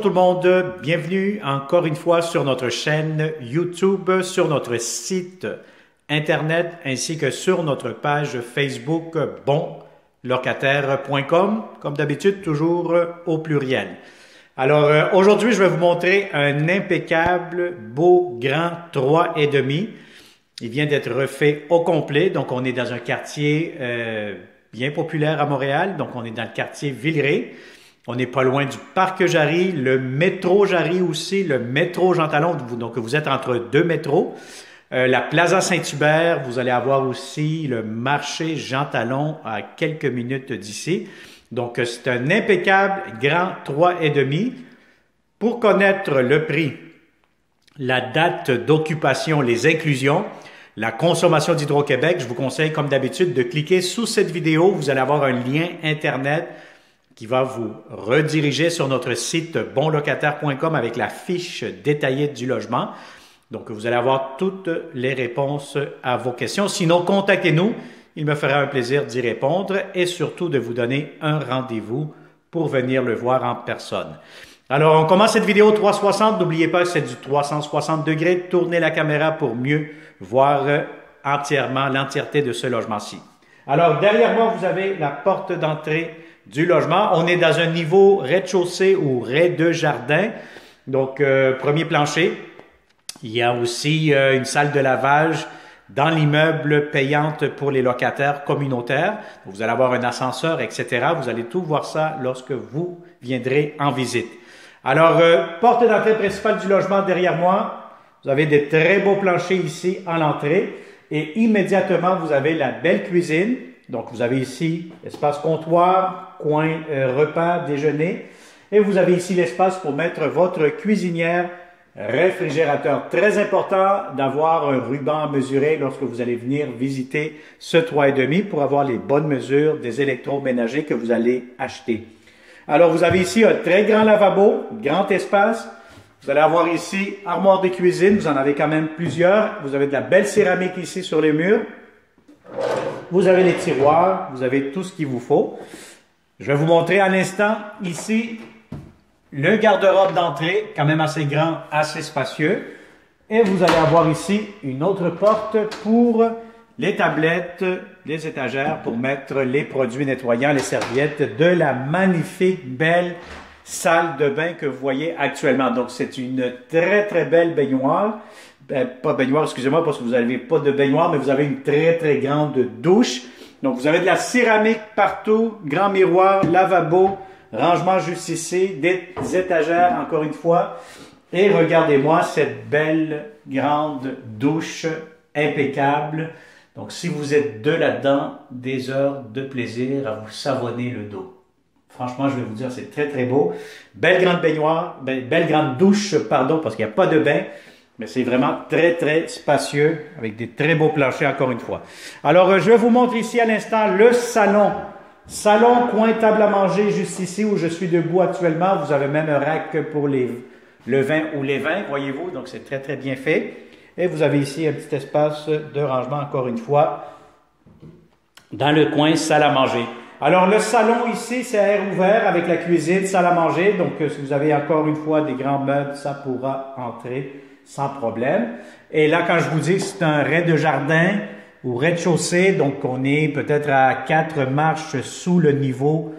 tout le monde, bienvenue encore une fois sur notre chaîne YouTube, sur notre site internet ainsi que sur notre page Facebook bonlocataire.com, comme d'habitude toujours au pluriel. Alors aujourd'hui je vais vous montrer un impeccable, beau, grand 3,5. Il vient d'être refait au complet, donc on est dans un quartier bien populaire à Montréal, donc on est dans le quartier Villeray. On n'est pas loin du parc Jarry, le métro Jarry aussi, le métro Jean Talon, donc vous êtes entre deux métros. La Plaza Saint-Hubert, vous allez avoir aussi le marché Jean Talon à quelques minutes d'ici. Donc c'est un impeccable grand 3,5. Pour connaître le prix, la date d'occupation, les inclusions, la consommation d'Hydro-Québec, je vous conseille comme d'habitude de cliquer sous cette vidéo. Vous allez avoir un lien Internet qui va vous rediriger sur notre site bonlocataire.com avec la fiche détaillée du logement. Donc, vous allez avoir toutes les réponses à vos questions. Sinon, contactez-nous. Il me fera un plaisir d'y répondre et surtout de vous donner un rendez-vous pour venir le voir en personne. Alors, on commence cette vidéo 360. N'oubliez pas que c'est du 360 degrés. Tournez la caméra pour mieux voir entièrement l'entièreté de ce logement-ci. Alors, derrière moi, vous avez la porte d'entrée du logement. On est dans un niveau rez-de-chaussée ou rez-de-jardin. Donc, premier plancher. Il y a aussi une salle de lavage dans l'immeuble payante pour les locataires communautaires. Vous allez avoir un ascenseur, etc. Vous allez tout voir ça lorsque vous viendrez en visite. Alors, porte d'entrée principale du logement derrière moi. Vous avez des très beaux planchers ici à l'entrée. Et immédiatement, vous avez la belle cuisine. Donc, vous avez ici espace comptoir, coin repas, déjeuner. Et vous avez ici l'espace pour mettre votre cuisinière, réfrigérateur. Très important d'avoir un ruban à mesurer lorsque vous allez venir visiter ce 3,5 pour avoir les bonnes mesures des électroménagers que vous allez acheter. Alors, vous avez ici un très grand lavabo, grand espace. Vous allez avoir ici armoire de cuisine. Vous en avez quand même plusieurs. Vous avez de la belle céramique ici sur les murs. Vous avez les tiroirs, vous avez tout ce qu'il vous faut. Je vais vous montrer à l'instant ici le garde-robe d'entrée, quand même assez grand, assez spacieux. Et vous allez avoir ici une autre porte pour les tablettes, les étagères pour mettre les produits nettoyants, les serviettes de la magnifique, belle salle de bain que vous voyez actuellement. Donc c'est une très très belle baignoire. Pas baignoire, excusez-moi, parce que vous n'avez pas de baignoire, mais vous avez une très, très grande douche. Donc, vous avez de la céramique partout, grand miroir, lavabo, rangement juste ici, des étagères, encore une fois. Et regardez-moi cette belle, grande douche impeccable. Donc, si vous êtes deux là-dedans, des heures de plaisir à vous savonner le dos. Franchement, je vais vous dire, c'est très, très beau. Belle grande baignoire, belle grande douche, pardon, parce qu'il n'y a pas de bain. Mais c'est vraiment très, très spacieux avec des très beaux planchers encore une fois. Alors, je vous montre ici à l'instant le salon. Salon, coin, table à manger juste ici où je suis debout actuellement. Vous avez même un rack pour le vin ou les vins, voyez-vous. Donc, c'est très, très bien fait. Et vous avez ici un petit espace de rangement encore une fois dans le coin salle à manger. Alors, le salon ici, c'est à air ouvert avec la cuisine, salle à manger. Donc, si vous avez encore une fois des grands meubles, ça pourra entrer sans problème. Et là, quand je vous dis que c'est un rez-de-jardin ou rez-de-chaussée, donc on est peut-être à 4 marches sous le niveau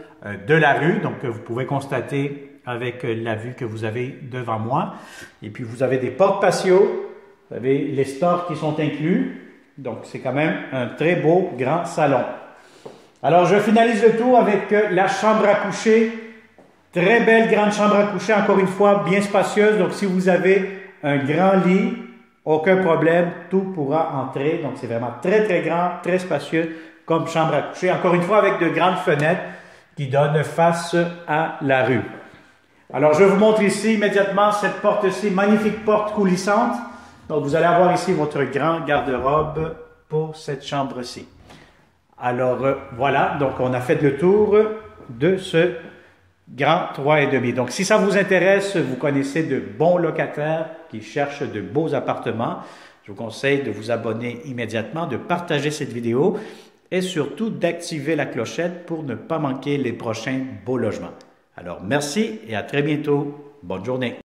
de la rue. Donc, vous pouvez constater avec la vue que vous avez devant moi. Et puis, vous avez des portes patio. Vous avez les stores qui sont inclus. Donc, c'est quand même un très beau grand salon. Alors, je finalise le tour avec la chambre à coucher. Très belle grande chambre à coucher, encore une fois, bien spacieuse. Donc, si vous avez un grand lit, aucun problème, tout pourra entrer. Donc, c'est vraiment très, très grand, très spacieux comme chambre à coucher. Encore une fois, avec de grandes fenêtres qui donnent face à la rue. Alors, je vous montre ici immédiatement cette porte-ci, magnifique porte coulissante. Donc, vous allez avoir ici votre grand garde-robe pour cette chambre-ci. Alors, voilà. Donc, on a fait le tour de ce grand 3,5. Donc, si ça vous intéresse, vous connaissez de bons locataires qui cherchent de beaux appartements, je vous conseille de vous abonner immédiatement, de partager cette vidéo et surtout d'activer la clochette pour ne pas manquer les prochains beaux logements. Alors merci et à très bientôt. Bonne journée.